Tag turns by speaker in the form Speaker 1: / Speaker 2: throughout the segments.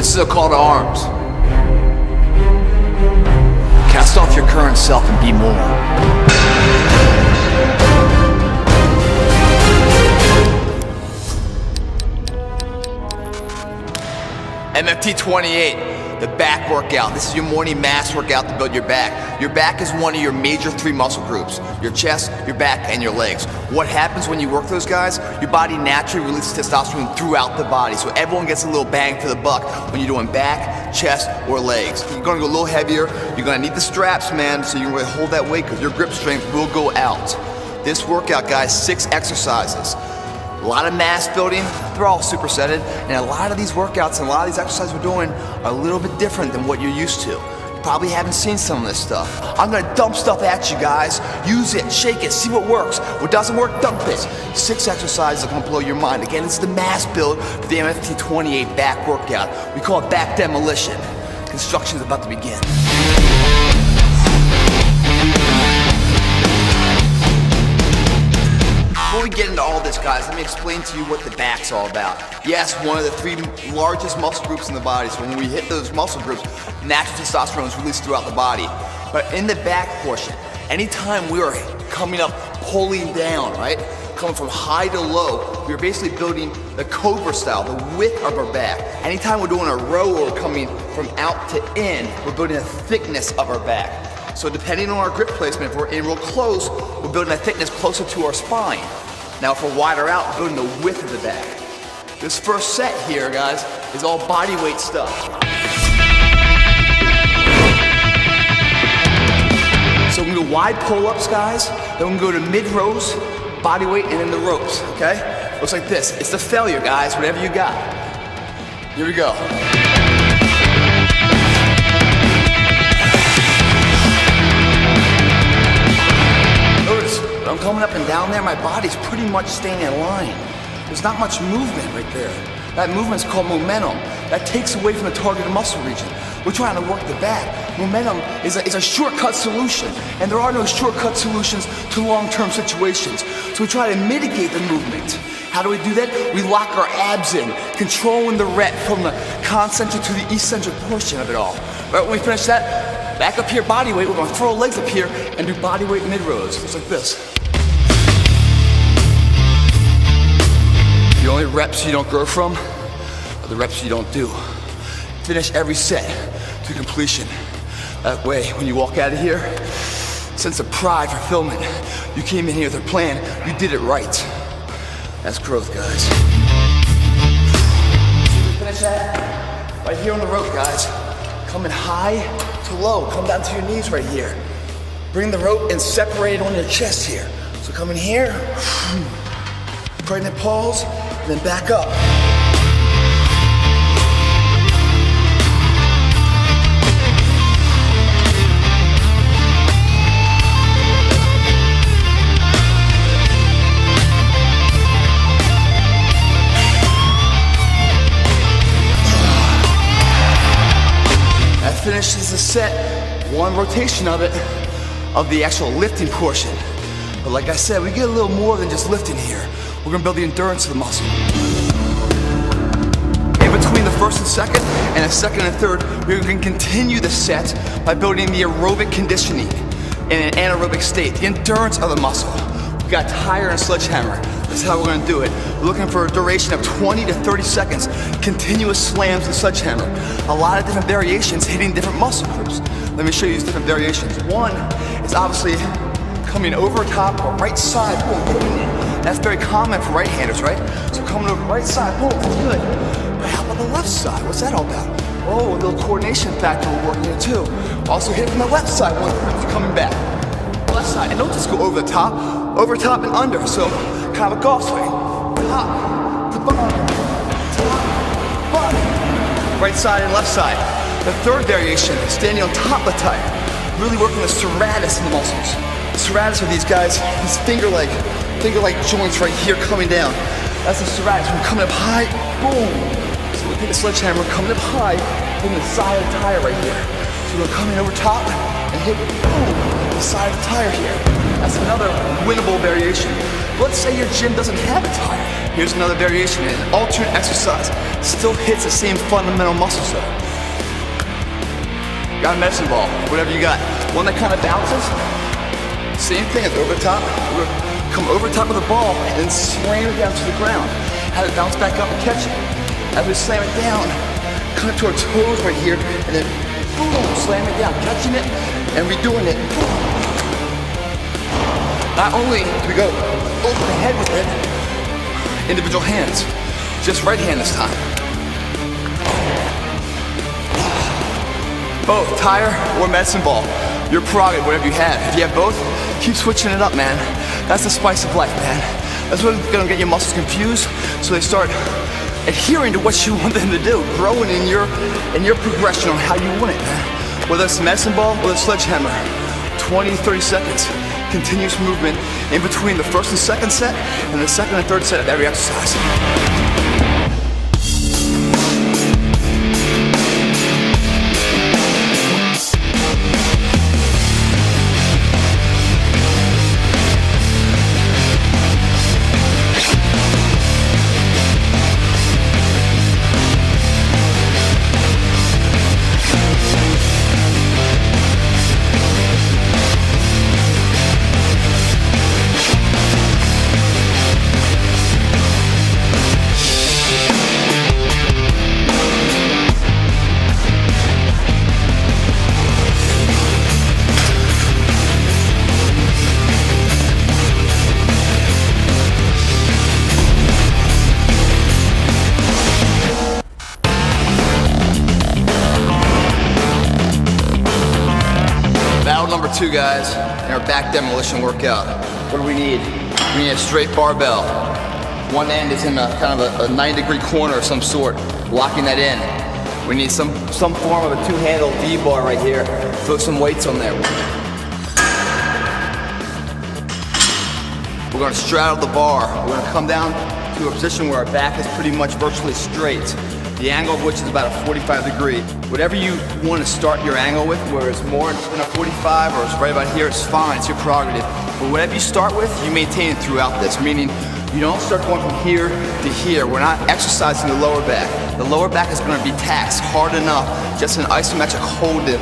Speaker 1: This is a call to arms. Cast off your current self and be more. MFT 28, the back workout. This is your morning mass workout to build your back. Your back is one of your major 3 muscle groups: your chest, your back, and your legs. What happens when you work those guys? Your body naturally releases testosterone throughout the body, so everyone gets a little bang for the buck when you're doing back, chest, or legs. You're gonna go a little heavier. You're gonna need the straps, man, so you're gonna hold that weight because your grip strength will go out. This workout, guys, 6 exercises. A lot of mass building, they're all supersetted, and a lot of these workouts and a lot of these exercises we're doing are a little bit different than what you're used to. You probably haven't seen some of this stuff. I'm gonna dump stuff at you guys. Use it, shake it, see what works. What doesn't work, dump it. 6 exercises are gonna blow your mind. Again, it's the mass build for the MFT 28 back workout. We call it back demolition. Construction is about to begin. Before we get into all this, guys, let me explain to you what the back's all about. Yes, one of the 3 largest muscle groups in the body, so when we hit those muscle groups, natural testosterone is released throughout the body. But in the back portion, anytime we are coming up, pulling down, right? Coming from high to low, we're basically building the cobra style, the width of our back. Anytime we're doing a row or coming from out to in, we're building the thickness of our back. So depending on our grip placement, if we're in real close, we're building that thickness closer to our spine. Now if we're wider out, we're building the width of the back. This first set here, guys, is all body weight stuff. So we're gonna do wide pull-ups, guys, then we're gonna go to mid-rows, body weight, and then the ropes, okay? Looks like this. It's the failure, guys, whatever you got. Here we go. I'm coming up and down there, my body's pretty much staying in line. There's not much movement right there. That movement's called momentum. That takes away from the targeted muscle region. We're trying to work the back. Momentum is a shortcut solution, and there are no shortcut solutions to long-term situations. So we try to mitigate the movement. How do we do that? We lock our abs in, controlling the rep from the concentric to the eccentric portion of it all. Right when we finish that, back up here, body weight, we're gonna throw our legs up here and do body weight mid-rows, just like this. The only reps you don't grow from are the reps you don't do. Finish every set to completion. That way, when you walk out of here, sense of pride, fulfillment. You came in here with a plan, you did it right. That's growth, guys. So we finish that right here on the rope, guys. Coming high to low, come down to your knees right here. Bring the rope and separate it on your chest here. So come in here, pregnant pause, and then back up. That finishes the set, 1 rotation of it, of the actual lifting portion. But like I said, we get a little more than just lifting here. We're gonna build the endurance of the muscle. In between the first and second, and the second and third, we're gonna continue the set by building the aerobic conditioning in an anaerobic state, the endurance of the muscle. We got tire and sledgehammer. That's how we're gonna do it. We're looking for a duration of 20 to 30 seconds, continuous slams and sledgehammer. A lot of different variations hitting different muscle groups. Let me show you these different variations. One is obviously coming over top or right side, boom, putting in. That's very common for right-handers, right? So coming over right side, boom, that's good. But how about the left side? What's that all about? Oh, a little coordination factor we're working here too. Also hit from the left side, one coming back. Left side, and don't just go over top and under. So kind of a golf swing. Top to bottom, top, bottom. Right side and left side. The third variation, standing on top of the tire. Really working the serratus in the muscles. The serratus are these guys, these finger-like joints right here coming down. That's the serratus. We're coming up high, boom. So we take a sledgehammer, coming up high, hitting the side of the tire right here. So we're coming over top and hit, boom, the side of the tire here. That's another winnable variation. Let's say your gym doesn't have a tire. Here's another variation, an alternate exercise. Still hits the same fundamental muscles though. Got a medicine ball, whatever you got. One that kind of bounces. Same thing as over top. We're gonna come over top of the ball and then slam it down to the ground. Have it bounce back up and catch it. As we slam it down, come to our toes right here, and then boom, slam it down, catching it and redoing it. Boom. Not only do we go over the head with it, individual hands, just right hand this time. Both tire or medicine ball, your prerogative, whatever you have. If you have both, keep switching it up, man. That's the spice of life, man. That's what's gonna get your muscles confused, so they start adhering to what you want them to do, growing in your progression on how you want it, man. Whether it's medicine ball or the sledgehammer, 20, 30 seconds, continuous movement in between the first and second set and the second and third set of every exercise. Number 2, guys, in our back demolition workout. What do we need? We need a straight barbell. One end is in a kind of a 90-degree corner of some sort, locking that in. We need some form of a two-handle V-bar right here. Throw some weights on there. We're gonna straddle the bar. We're gonna come down to a position where our back is pretty much virtually straight. The angle of which is about a 45-degree. Whatever you want to start your angle with, whether it's more than a 45 or it's right about here, it's fine, it's your prerogative. But whatever you start with, you maintain it throughout this, meaning you don't start going from here to here. We're not exercising the lower back. The lower back is going to be taxed hard enough, just an isometric hold to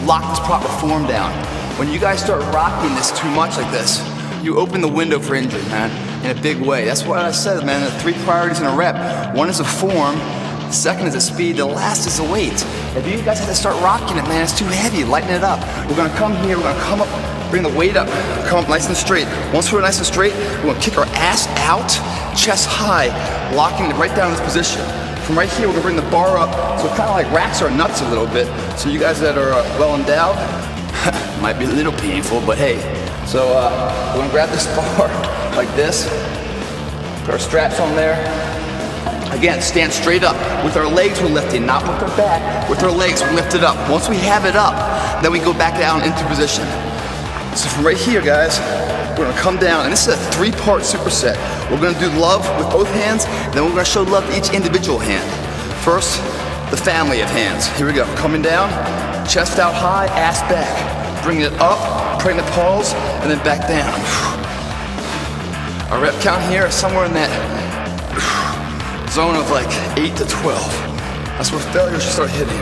Speaker 1: lock this proper form down. When you guys start rocking this too much like this, you open the window for injury, man, in a big way. That's what I said, man, the 3 priorities in a rep. One is the form, the second is the speed, the last is the weight. If you guys have to start rocking it, man, it's too heavy, lighten it up. We're gonna come here, we're gonna come up, bring the weight up, come up nice and straight. Once we're nice and straight, we're gonna kick our ass out, chest high, locking it right down in this position. From right here, we're gonna bring the bar up, so it kind of like racks our nuts a little bit. So you guys that are well endowed, might be a little painful, but hey. So we're gonna grab this bar like this, put our straps on there. Again, stand straight up. With our legs we're lifting, not with our back. With our legs we lift it up. Once we have it up, then we go back down into position. So from right here, guys, we're gonna come down, and this is a 3-part superset. We're gonna do love with both hands, then we're gonna show love to each individual hand. First, the family of hands. Here we go, coming down, chest out high, ass back. Bring it up, pregnant pause, and then back down. Our rep count here is somewhere in that zone of like 8 to 12. That's where failure should start hitting.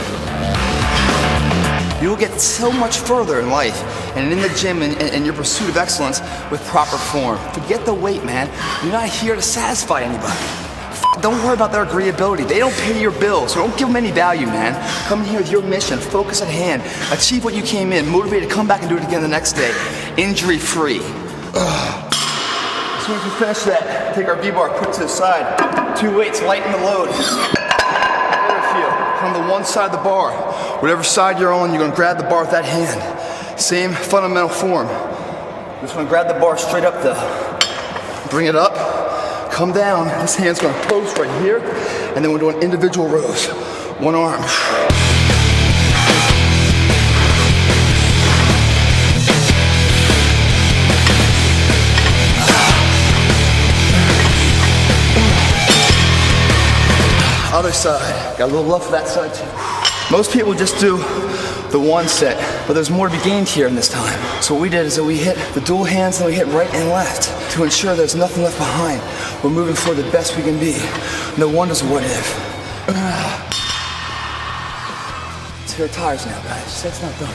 Speaker 1: You'll get so much further in life and in the gym and your pursuit of excellence with proper form. Forget the weight, man. You're not here to satisfy anybody. Don't worry about their agreeability. They don't pay your bills, so don't give them any value, man. Come in here with your mission, focus at hand, achieve what you came in, motivated to come back and do it again the next day, injury-free. As soon as we finish that, take our V-bar, put it to the side. 2 weights, lighten the load. Come to one side of the bar. Whatever side you're on, you're gonna grab the bar with that hand. Same fundamental form. Just gonna grab the bar straight up though. Bring it up, come down. This hand's gonna post right here, and then we're doing individual rows. One arm. Other side, got a little love for that side too. Most people just do the one set, but there's more to be gained here in this time. So what we did is that we hit the dual hands and we hit right and left to ensure there's nothing left behind. We're moving for the best we can be. No wonders what if. Let's hear tires now, guys. Set's not done.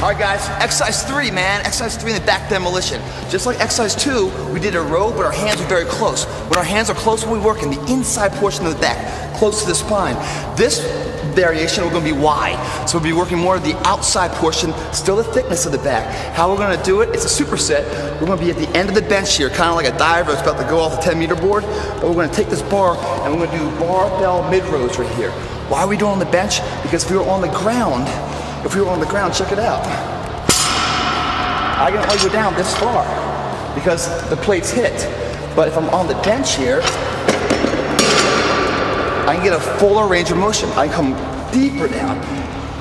Speaker 1: Alright guys, exercise 3, man. Exercise 3 in the back demolition. Just like exercise 2, we did a row, but our hands are very close. When our hands are close, we work in the inside portion of the back, close to the spine. This variation, we're going to be wide. So we'll be working more of the outside portion, still the thickness of the back. How we're going to do it, it's a superset. We're going to be at the end of the bench here, kind of like a diver that's about to go off the 10-meter board. But we're going to take this bar, and we're going to do barbell mid-rows right here. Why are we doing it on the bench? Because if we were on the ground, check it out. I can only go down this far because the plate's hit. But if I'm on the bench here, I can get a fuller range of motion. I can come deeper down,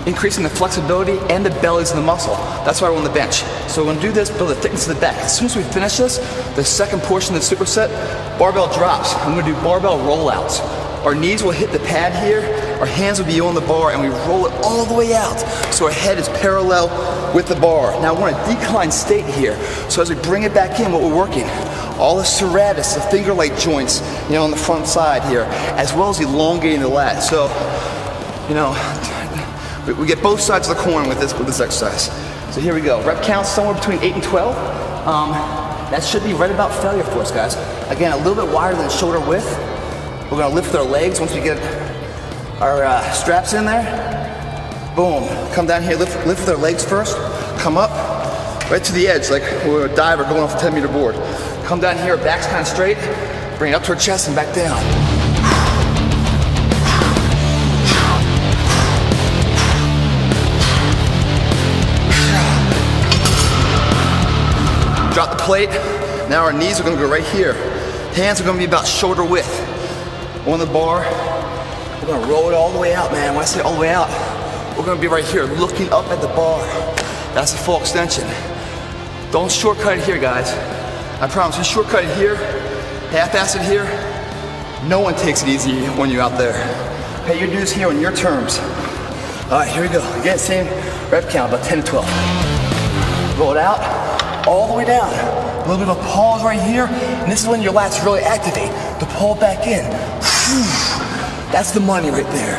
Speaker 1: increasing the flexibility and the bellies of the muscle. That's why we're on the bench. So we're gonna do this, build the thickness of the back. As soon as we finish this, the second portion of the superset, barbell drops. I'm gonna do barbell rollouts. Our knees will hit the pad here, our hands will be on the bar, and we roll it all the way out so our head is parallel with the bar. Now we're in a decline state here, so as we bring it back in, what we're working, all the serratus, the finger-like joints, on the front side here, as well as elongating the lat. So, we get both sides of the coin with this exercise. So here we go. Rep counts somewhere between 8 and 12. That should be right about failure for us, guys. Again, a little bit wider than shoulder width. We're gonna lift our legs once we get our straps in there. Boom, come down here, lift with our legs first. Come up, right to the edge, like we're a diver going off a 10-meter board. Come down here, back's kind of straight. Bring it up to our chest and back down. Drop the plate. Now our knees are gonna go right here. Hands are gonna be about shoulder width. On the bar, we're gonna roll it all the way out, man. When I say all the way out, we're gonna be right here, looking up at the bar. That's a full extension. Don't shortcut it here, guys. I promise you, shortcut it here, half-ass it here, no one takes it easy when you're out there. Pay your dues here on your terms. All right, here we go. Again, same rep count, about 10 to 12. Roll it out, all the way down. A little bit of a pause right here, and this is when your lats really activate to pull back in. That's the money right there.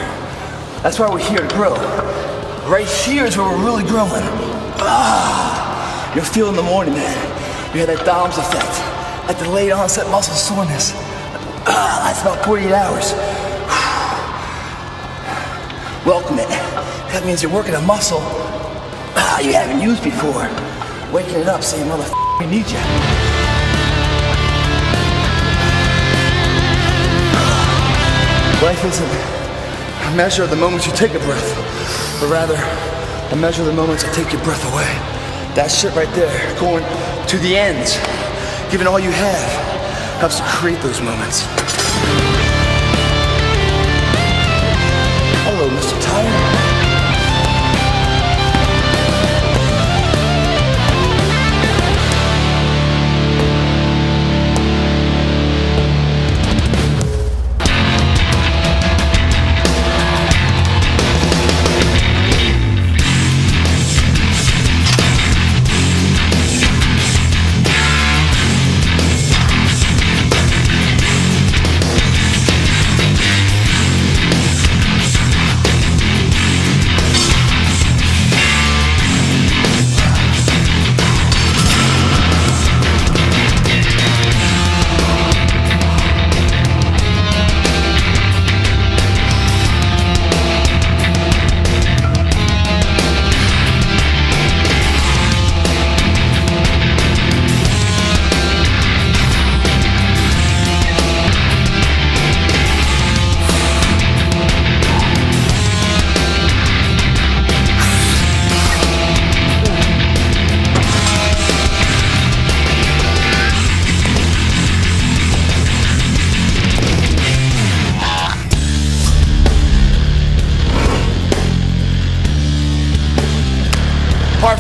Speaker 1: That's why we're here to grow. Right here is where we're really growing. You'll feel in the morning, man. You have that DOMS effect, that delayed onset muscle soreness. That's about 48 hours. Welcome it. That means you're working a muscle you haven't used before. Waking it up saying, motherfucker, we need you. Life isn't a measure of the moments you take a breath, but rather a measure of the moments that take your breath away. That shit right there, going to the ends, giving all you have, helps to create those moments. Hello, Mr. Tire.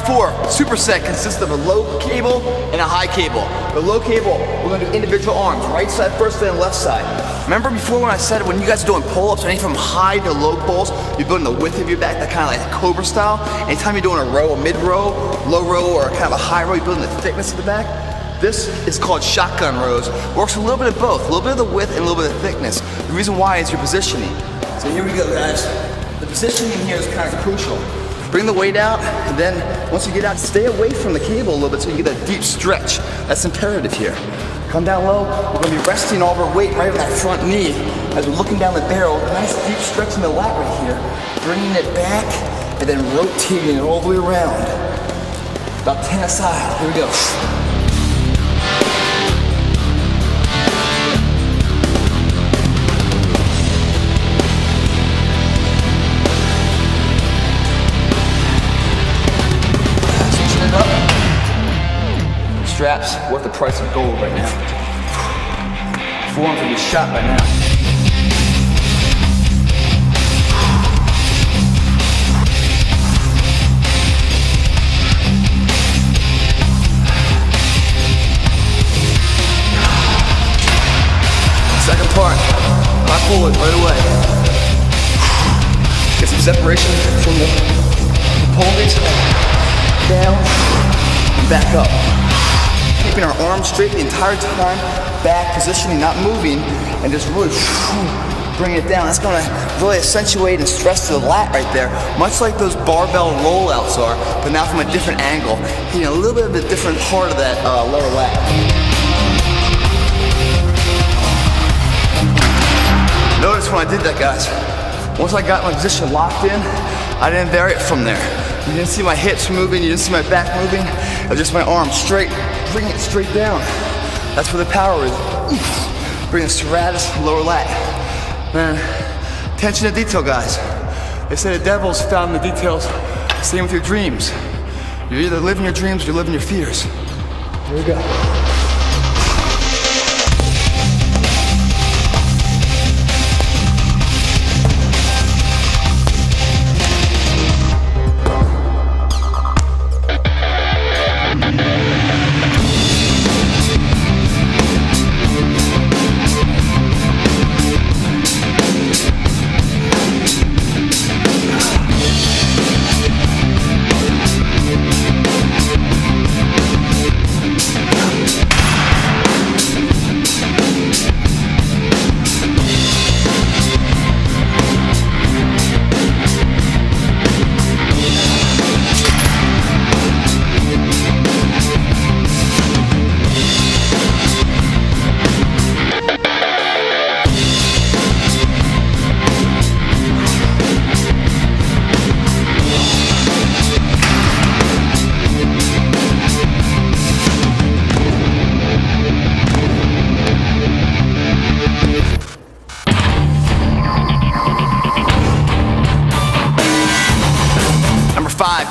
Speaker 1: 4 superset consists of a low cable and a high cable. The low cable, we're gonna do individual arms, right side first, then left side. Remember before when I said when you guys are doing pull-ups, anything from high to low pulls, you're building the width of your back, that kind of like cobra style. Anytime you're doing a row, a mid-row, low row, or kind of a high row, you're building the thickness of the back. This is called shotgun rows. Works a little bit of both, a little bit of the width and a little bit of thickness. The reason why is your positioning. So here we go, guys. The positioning here is kind of crucial. Bring the weight out, and then once you get out, stay away from the cable a little bit so you get that deep stretch. That's imperative here. Come down low, we're gonna be resting all of our weight right on that front knee as we're looking down the barrel. Nice deep stretch in the lat right here. Bringing it back, and then rotating it all the way around. About 10 aside, here we go. Straps worth the price of gold right now. Forearms will be shot by now. Second part, high forward right away. Get some separation from the pelvis, down, and back up. Keeping our arms straight the entire time, back positioning, not moving, and just really bring it down. That's gonna really accentuate and stress the lat right there, much like those barbell rollouts are, but now from a different angle, hitting a little bit of a different part of that lower lat. Notice when I did that, guys, once I got my position locked in, I didn't vary it from there. You didn't see my hips moving, you didn't see my back moving, it was just my arms straight. Bring it straight down. That's where the power is. Bring the serratus lower lat. Man, attention to detail, guys. They say the devil's found in the details. Same with your dreams. You're either living your dreams or you're living your fears. Here we go.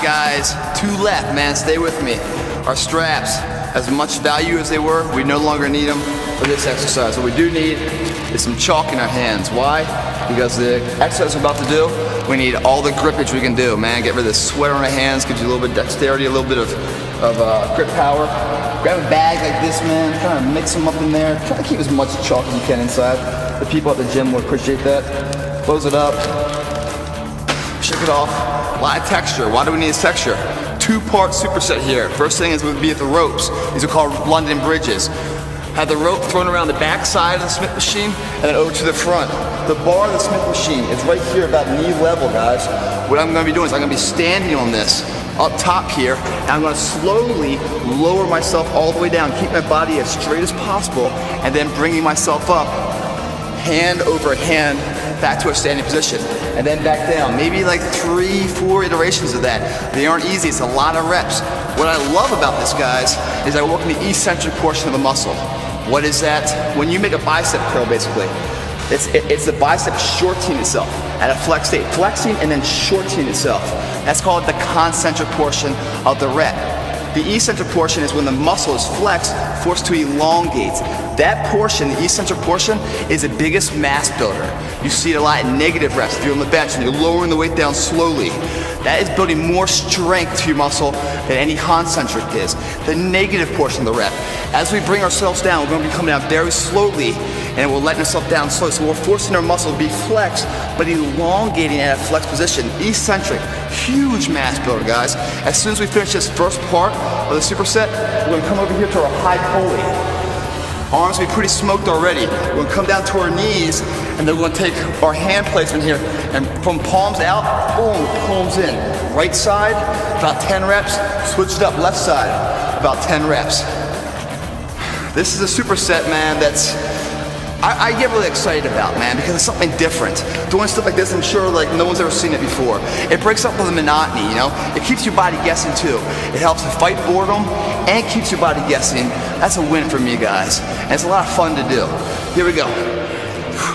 Speaker 1: Guys, 2 left, man, stay with me. Our straps, as much value as they were, we no longer need them for this exercise. What we do need is some chalk in our hands. Why? Because the exercise we're about to do, we need all the grippage we can do, man. Get rid of the sweat on our hands, gives you a little bit of dexterity, a little bit of grip power. Grab a bag like this, man, kind of mix them up in there. Try to keep as much chalk as you can inside. The people at the gym will appreciate that. Close it up, shake it off. A lot of texture. Why do we need this texture? 2-part superset here. First thing is would be at the ropes. These are called London bridges. Have the rope thrown around the back side of the Smith machine and then over to the front. The bar of the Smith machine is right here about knee level, guys. What I'm gonna be doing is I'm gonna be standing on this up top here, and I'm gonna slowly lower myself all the way down, keep my body as straight as possible, and then bringing myself up, hand over hand, back to a standing position, and then back down. Maybe like 3-4 iterations of that. They aren't easy, it's a lot of reps. What I love about this, guys, is I work in the eccentric portion of the muscle. What is that? When you make a bicep curl, basically, it's the bicep shortening itself at a flex state. Flexing and then shortening itself. That's called the concentric portion of the rep. The eccentric portion is when the muscle is flexed, forced to elongate. That portion, the eccentric portion, is the biggest mass builder. You see it a lot in negative reps. If you're on the bench and you're lowering the weight down slowly. That is building more strength to your muscle than any concentric is. The negative portion of the rep. As we bring ourselves down, we're going to be coming down very slowly, and we're letting ourselves down slowly. So we're forcing our muscle to be flexed, but elongating at a flex position. Eccentric, huge mass builder, guys. As soon as we finish this first part of the superset, we're going to come over here to our high pulley. Arms will be pretty smoked already. We're going to come down to our knees, and then we're going to take our hand placement here, and from palms out, boom, palms in. Right side, about 10 reps. Switch it up, left side, about 10 reps. This is a superset, man, that's I get really excited about, man, because it's something different. Doing stuff like this, I'm sure like no one's ever seen it before. It breaks up the monotony, you know? It keeps your body guessing too. It helps to fight boredom and keeps your body guessing. That's a win for me, guys. And it's a lot of fun to do. Here we go.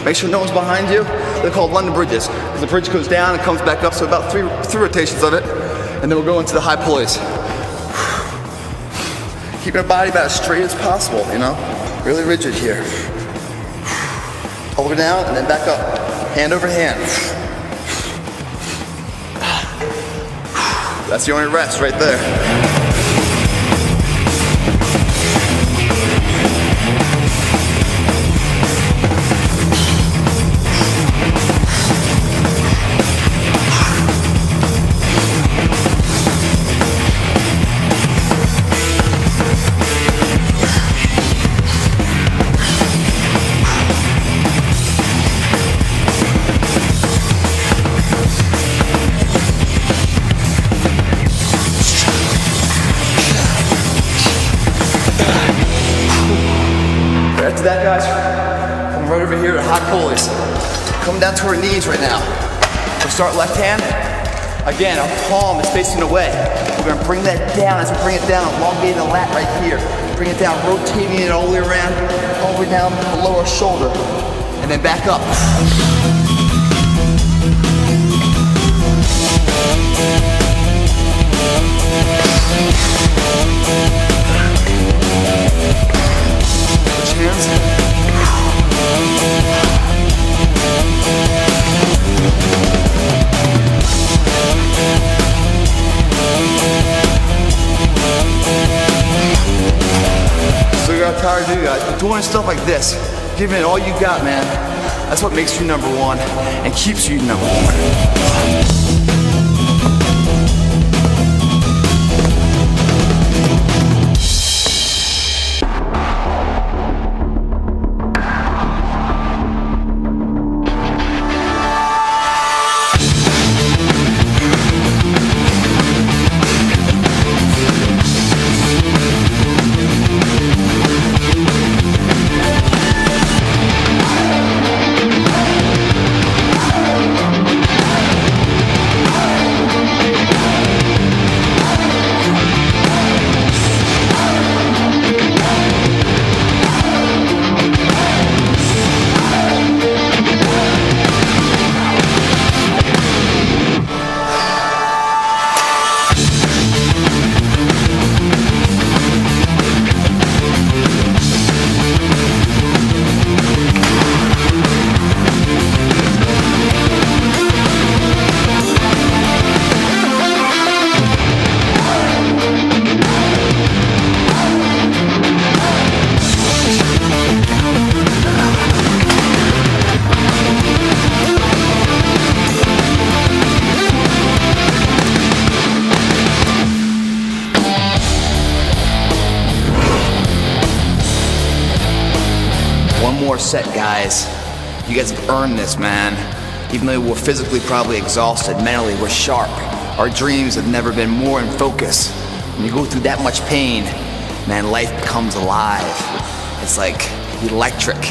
Speaker 1: Make sure no one's behind you. They're called London bridges. Because the bridge goes down and comes back up, so about three rotations of it. And then we'll go into the high pulleys. Keeping our body about as straight as possible, you know? Really rigid here. Hold it down and then back up. Hand over hand. That's the only rest right there. After that, guys, come right over here to high pulleys. Come down to our knees right now. We'll start left hand. Again, our palm is facing away. We're gonna bring that down. As we bring it down, elongating the lat right here. Bring it down, rotating it all the way around, all the way down below our shoulder, and then back up. Hands. So we got tired to do, guys. But doing stuff like this, giving it all you got, man. That's what makes you number one and keeps you number one. One more set, guys. You guys have earned this, man. Even though we're physically probably exhausted, mentally we're sharp. Our dreams have never been more in focus. When you go through that much pain, man, life becomes alive. It's like electric.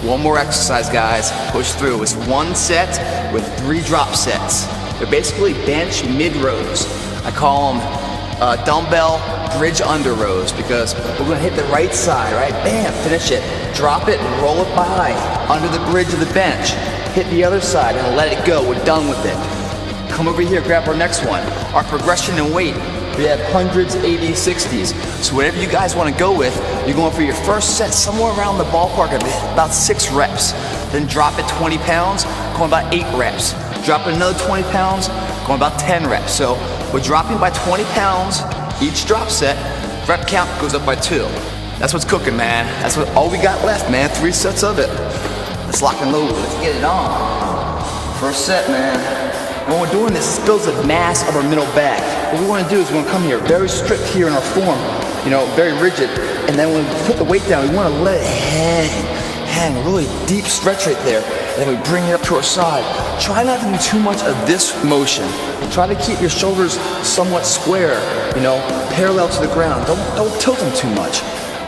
Speaker 1: One more exercise, guys. Push through. It's one set with 3 drop sets. They're basically bench mid-rows. I call them dumbbell bridge under rows because we're gonna hit the right side, right? Bam, finish it. Drop it and roll it by under the bridge of the bench. Hit the other side and let it go. We're done with it. Come over here, grab our next one. Our progression in weight. We have hundreds, 80s, 60s. So whatever you guys want to go with, you're going for your first set somewhere around the ballpark of about 6 reps. Then drop it 20 pounds, going about 8 reps. Drop it another 20 pounds, going about 10 reps. So we're dropping by 20 pounds each drop set. Rep count goes up by 2. That's what's cooking, man. That's all we got left, man. 3 sets of it. Let's lock and load. Let's get it on. First set, man. When we're doing this, it builds the mass of our middle back. What we want to do is we want to come here, very strict here in our form, you know, very rigid. And then when we put the weight down, we want to let it hang, really deep stretch right there. And then we bring it up to our side. Try not to do too much of this motion. Try to keep your shoulders somewhat square, you know, parallel to the ground. Don't tilt them too much.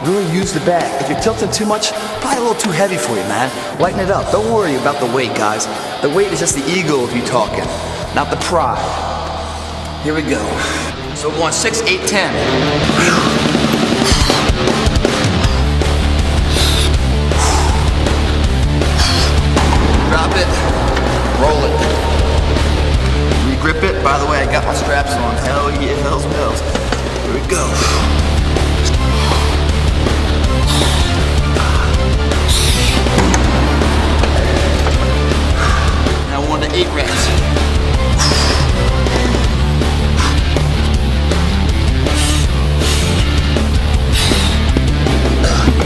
Speaker 1: Really use the back. If you're tilting too much, probably a little too heavy for you, man. Lighten it up. Don't worry about the weight, guys. The weight is just the ego of you talking, not the pride. Here we go. So we're going 6, 8, 10. Drop it, roll it. Re-grip it. By the way, I got my straps on. Hell yeah, hells bells. Here we go. Now 1 to 8 reps.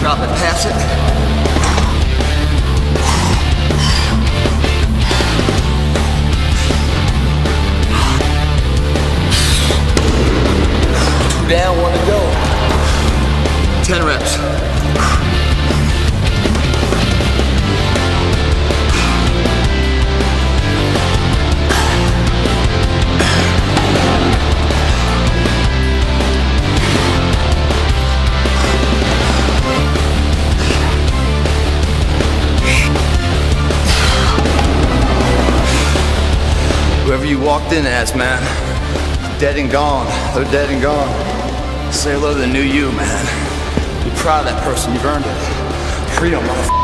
Speaker 1: Drop it, pass it. Down, 1 to go. 10 reps. Whoever you walked in as, man, dead and gone. They're dead and gone. Say hello to the new you, man. Be proud of that person. You've earned it. Freedom, motherfucker.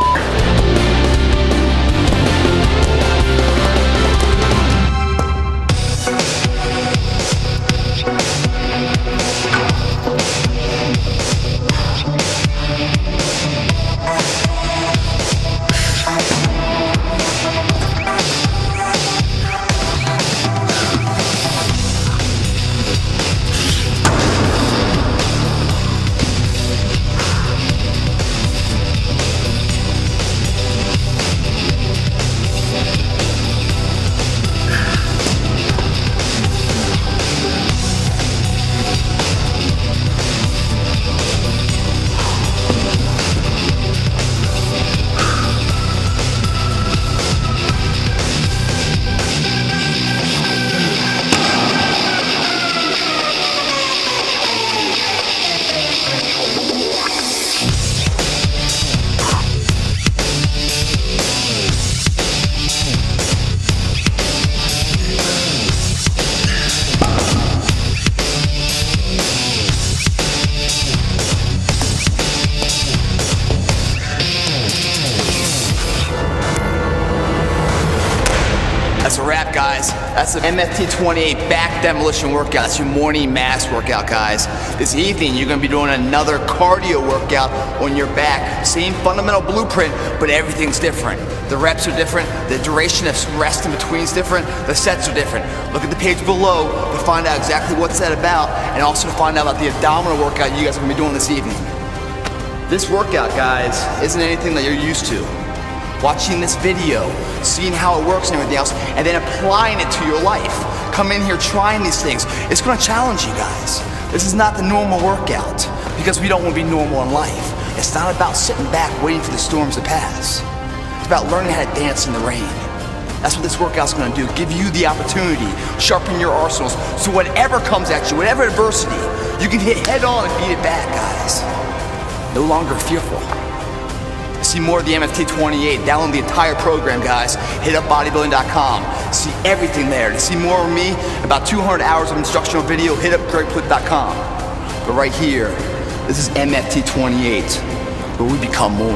Speaker 1: That's a wrap, guys. That's the MFT 28 back demolition workout. That's your morning mass workout, guys. This evening, you're gonna be doing another cardio workout on your back. Same fundamental blueprint, but everything's different. The reps are different, the duration of rest in between is different, the sets are different. Look at the page below to find out exactly what's that about, and also to find out about the abdominal workout you guys are gonna be doing this evening. This workout, guys, isn't anything that you're used to. Watching this video, seeing how it works and everything else, and then applying it to your life. Come in here trying these things. It's gonna challenge you guys. This is not the normal workout because we don't want to be normal in life. It's not about sitting back waiting for the storms to pass. It's about learning how to dance in the rain. That's what this workout's gonna do. Give you the opportunity, sharpen your arsenals, so whatever comes at you, whatever adversity, you can hit head on and beat it back, guys. No longer fearful. To see more of the MFT 28, download the entire program, guys. Hit up bodybuilding.com. See everything there. To see more of me, about 200 hours of instructional video, hit up Plitt.com. But right here, this is MFT 28, where we become more.